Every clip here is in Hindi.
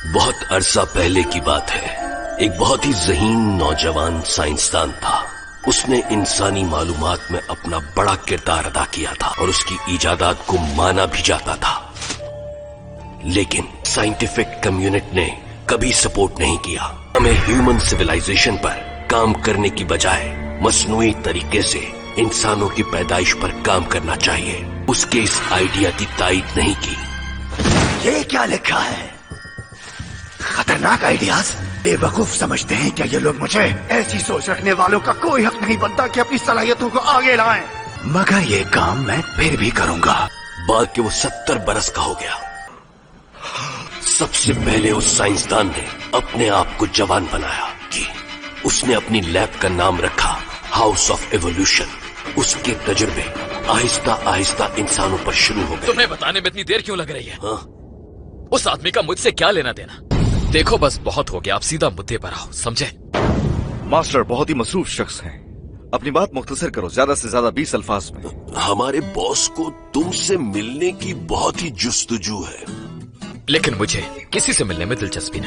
बहुत अरसा पहले की बात है। एक बहुत ही ज़हीन नौजवान साइंसदान था। उसने इंसानी मालूमात में अपना बड़ा किरदार अदा किया था और उसकी इजादात को माना भी जाता था। लेकिन साइंटिफिक कम्युनिटी ने कभी सपोर्ट नहीं किया। हमें ह्यूमन सिविलाइजेशन पर काम करने की बजाय मसनूई तरीके से इंसानों की पैदाइश पर काम करना चाहिए। उसके इस आइडिया की तायीद नहीं की। ये क्या लिखा है? खतरनाक आइडियाज। बेवकूफ समझते हैं क्या ये लोग मुझे? ऐसी सोच रखने वालों का कोई हक नहीं बनता कि अपनी सलाहियतों को आगे लाएं। मगर ये काम मैं फिर भी करूंगा। बाद के वो 70 बरस का हो गया। सबसे पहले उस साइंसदान ने अपने आप को जवान बनाया कि उसने अपनी लैब का नाम रखा हाउस ऑफ एवोल्यूशन। उसके तजुर्बे आहिस्ता आहिस्ता इंसानों पर शुरू हो गए। तुम्हें बताने में इतनी देर क्यों लग रही है? हाँ? उस आदमी का मुझसे क्या लेना देना? देखो बस बहुत हो गया, आप सीधा मुद्दे पर आओ, समझे? मास्टर बहुत ही मसरूफ शख्स हैं। अपनी बात मुख्तसर करो, ज्यादा से ज्यादा 20 अल्फाज में। हमारे बॉस को तुमसे मिलने की बहुत ही जुस्तजू है। लेकिन मुझे किसी से मिलने में दिलचस्पी नहीं।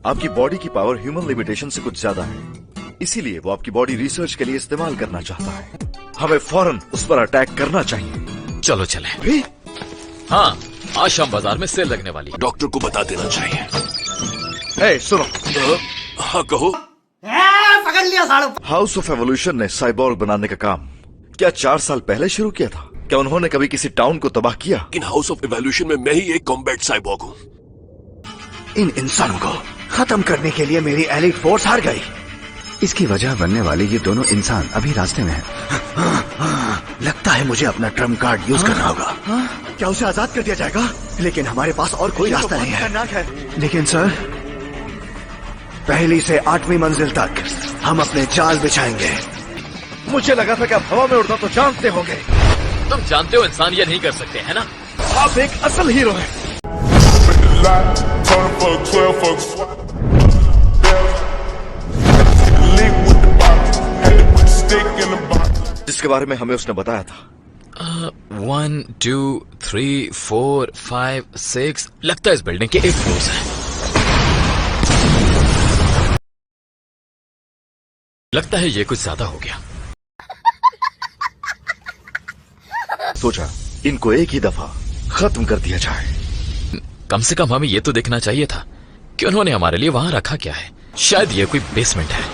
आपकी बॉडी की पावर ह्यूमन लिमिटेशन से कुछ ज्यादा है, इसीलिए वो आपकी बॉडी रिसर्च के लिए इस्तेमाल करना चाहता है। हमें फौरन उस पर अटैक करना चाहिए। चलो चले। भी? हाँ, आज शाम बाजार में सेल लगने वाली है। डॉक्टर को बता देना चाहिए। हे सुनो। हाँ कहो। पकड़ लिया साड़ू। हाउस ऑफ एवोल्यूशन ने साइबॉर्ग बनाने का काम क्या 4 साल पहले शुरू किया था? क्या उन्होंने कभी किसी टाउन को तबाह किया? लेकिन हाउस ऑफ एवोल्यूशन में मैं ही एक कॉम्बैट साइबॉर्ग हूँ। इन इंसानों को खत्म करने के लिए मेरी एलीट फोर्स हार गई। इसकी वजह बनने वाले ये दोनों इंसान अभी रास्ते में हैं। लगता है मुझे अपना ट्रम्प कार्ड यूज करना होगा। क्या उसे आजाद कर दिया जाएगा? लेकिन हमारे पास और कोई रास्ता नहीं है। लेकिन सर, पहली से 8वीं मंजिल तक हम अपने जाल बिछाएंगे। मुझे लगा था कि आप हवा में उड़ना तो जानते होंगे। तुम जानते हो इंसान ये नहीं कर सकते, है ना? आप एक असल हीरो हैं। जिसके बारे में हमें उसने बताया था। 1 2 3 4 5 6 लगता है इस बिल्डिंग के 8 फ्लोर्स हैं। लगता है ये कुछ ज्यादा हो गया। सोचा इनको एक ही दफा खत्म कर दिया जाए। कम से कम हमें ये तो देखना चाहिए था कि उन्होंने हमारे लिए वहां रखा क्या है। शायद ये कोई बेसमेंट है।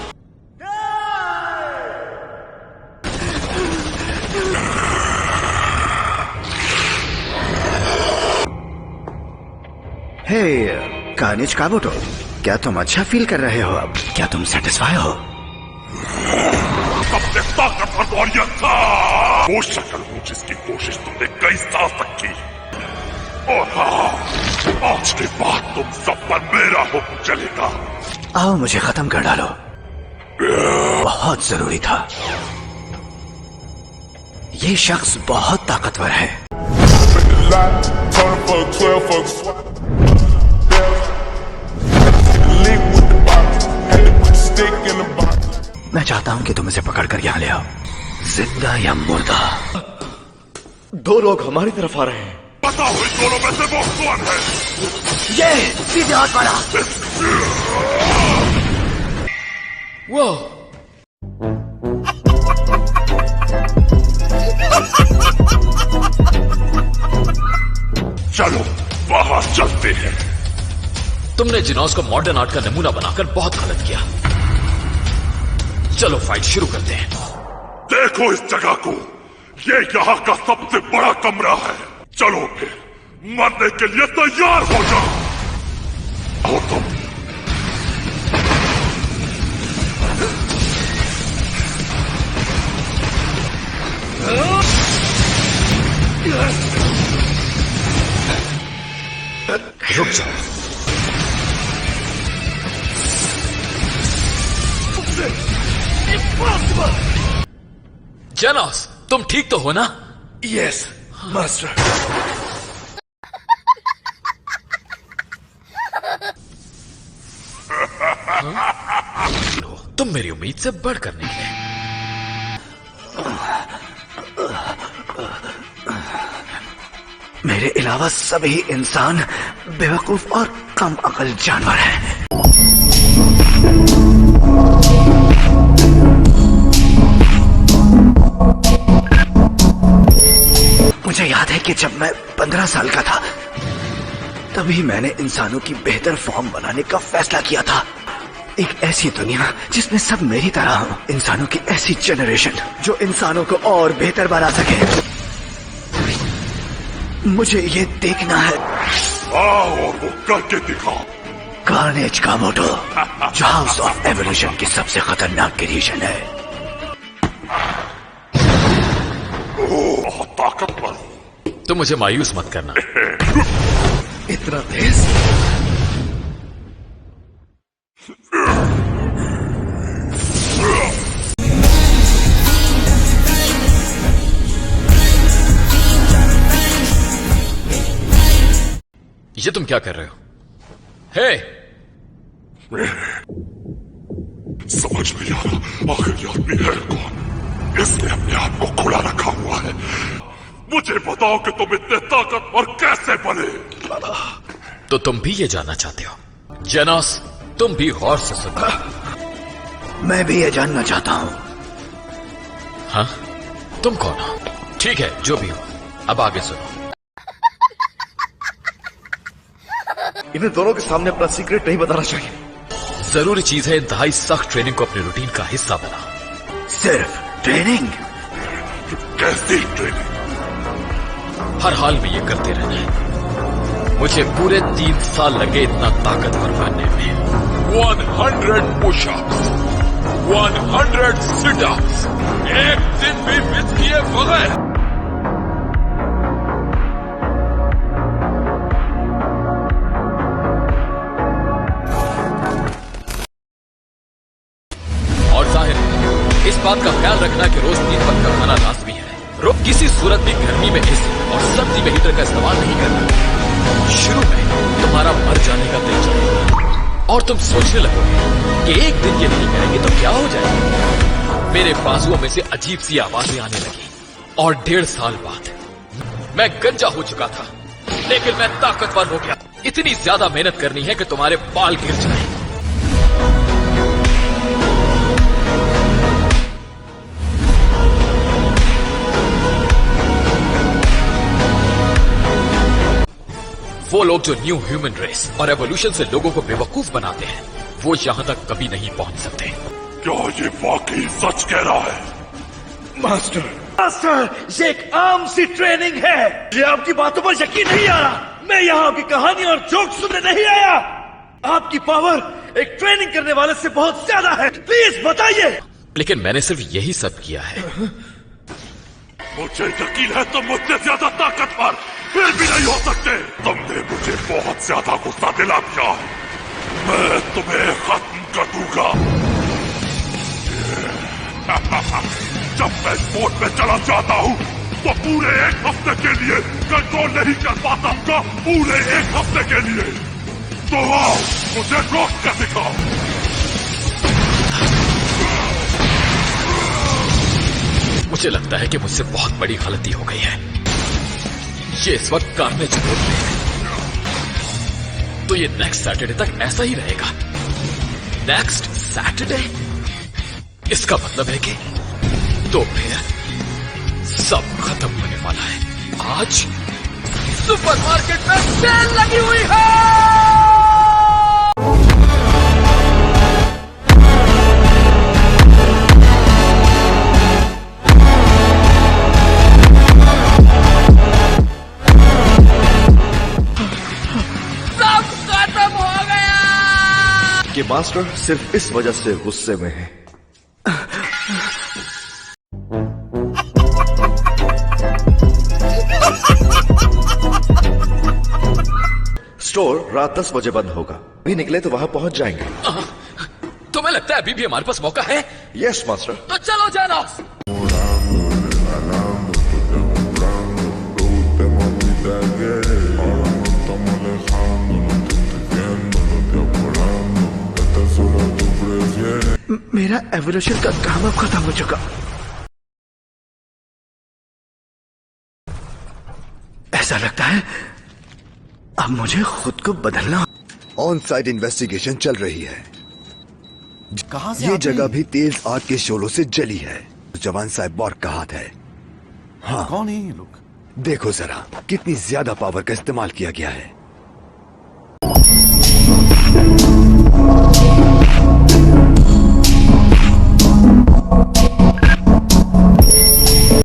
हे कार्नेज काबोटो, क्या तुम अच्छा फील कर रहे हो अब? क्या तुम सेटिस्फाई हो? सबसे ताकतवर वॉरियर था वो शक्ल हूँ जिसकी कोशिश तुमने कई साल तक की। और हाँ, आज के बाद तुम सब पर मेरा हुक्म चलेगा। आओ मुझे खत्म कर डालो। बहुत जरूरी था। ये शख्स बहुत ताकतवर है। मैं चाहता हूं कि तुम इसे पकड़कर यहां ले आओ, जिंदा या मुर्दा। 2 लोग हमारी तरफ आ रहे हैं। बताओ इन दोनों में से वो कौन है? ये सीधे हाथ वाला। वो चलो वहां चलते हैं। तुमने जिनोस को मॉडर्न आर्ट का नमूना बनाकर बहुत गलत किया। चलो फाइट शुरू करते हैं। देखो इस जगह को, ये यहाँ का सबसे बड़ा कमरा है। चलो फिर मरने के लिए तैयार हो जाओ। और तुम रुक जाओ। जेनोस, तुम ठीक तो हो ना? Yes master. तुम मेरी उम्मीद से बढ़कर निकले। मेरे अलावा सभी इंसान बेवकूफ और कम अकल जानवर हैं। मुझे याद है कि जब मैं 15 साल का था तभी मैंने इंसानों की बेहतर फॉर्म बनाने का फैसला किया था। एक ऐसी दुनिया जिसमें सब मेरी तरह हो, इंसानों की ऐसी जनरेशन जो इंसानों को और बेहतर बना सके। मुझे ये देखना है। आओ और वो करके दिखाओ। कार्नेज का मोटो जो हाउस ऑफ एवोल्यूशन की सबसे खतरनाक क्रिएशन है। बहुत ताकतवर हो। तो मुझे मायूस मत करना। इतना तेज? ये तुम क्या कर रहे हो? हे! समझ नहीं आ रहा आखिर ये आदमी है कौन। इसने अपने आप को खुला रखा हुआ है। मुझे बताओ कि तुम इतने ताकतवर कैसे बने। तो तुम भी ये जानना चाहते हो? जेनोस, तुम भी गौर से सुनो। मैं भी ये जानना चाहता हूँ। हाँ? तुम कौन हो? ठीक है, जो भी हो, अब आगे सुनो। इन्हें दोनों के सामने अपना सीक्रेट नहीं बताना चाहिए। जरूरी चीज है इंतहाई सख्त ट्रेनिंग को अपने रूटीन का हिस्सा बना। सिर्फ ट्रेनिंग? कैसी ट्रेनिंग? हर हाल में ये करते रहना है। मुझे पूरे 3 साल लगे इतना ताकतवर बनने में। 100 पुशअप्स, 100 सिटअप्स, एक दिन भी मिस किए बगैर। और जाहिर है इस बात का ख्याल रखना कि रोज 3 वक्त का खाना लाजमी है। किसी सूरत भी गर्मी में एसी और सर्दी में हीटर का इस्तेमाल नहीं करना। शुरू में तुम्हारा मर जाने का दिल चलेगा और तुम सोचने लगोगे कि एक दिन ये नहीं करेंगे तो क्या हो जाएगा। मेरे बाजुओं में से अजीब सी आवाजें आने लगी और 1.5 साल बाद मैं गंजा हो चुका था, लेकिन मैं ताकतवर हो गया। इतनी ज्यादा मेहनत करनी है कि तुम्हारे बाल गिर जाए। वो लोग जो न्यू ह्यूमन रेस और एवोल्यूशन से लोगों को बेवकूफ बनाते हैं, वो यहां तक कभी नहीं पहुंच सकते। क्या ये वाकई सच कह रहा है? मास्टर, ये एक आम सी ट्रेनिंग है। ये आपकी बातों पर यकीन नहीं आ रहा। मैं यहाँ आपकी कहानी और जोक सुनने नहीं आया। आपकी पावर एक ट्रेनिंग करने वाले से बहुत ज्यादा है। प्लीज बताइए। लेकिन मैंने सिर्फ यही सब किया है। मुझे यकीन है तुम मुझसे ज्यादा ताकतवर फिर भी नहीं हो सकते। तुमने मुझे बहुत ज्यादा गुस्सा दिला दिया। मैं तुम्हें खत्म कर दूंगा। जब मैं स्पोर्ट में चला जाता हूँ तो पूरे 1 हफ्ते के लिए कंट्रोल नहीं कर पाता। तो पूरे 1 हफ्ते के लिए। तो आओ मुझे रोक कर दिखाओ। मुझे लगता है कि मुझसे बहुत बड़ी गलती हो गई है। ये इस वक्त कार्नेज बोल रहे हैं, तो ये नेक्स्ट सैटरडे तक ऐसा ही रहेगा। Next Saturday? इसका मतलब है कि तो फिर सब खत्म होने वाला है। आज सुपरमार्केट में सेल लगी हुई है। कि मास्टर सिर्फ इस वजह से गुस्से में है। स्टोर रात 10 बजे बंद होगा। अभी निकले तो वहां पहुंच जाएंगे। तुम्हें लगता है अभी भी हमारे पास मौका है? Yes master. तो चलो जेनोस। मेरा एवोल्यूशन का काम अब खत्म हो चुका। ऐसा लगता है अब मुझे खुद को बदलना। ऑन साइट इन्वेस्टिगेशन चल रही है। कहां से ये आते जगह हैं? भी तेज आग के शोलों से जली है। जवान साइबॉर्ग का हाथ है। कौन है ये लोग? देखो जरा कितनी ज्यादा पावर का इस्तेमाल किया गया है।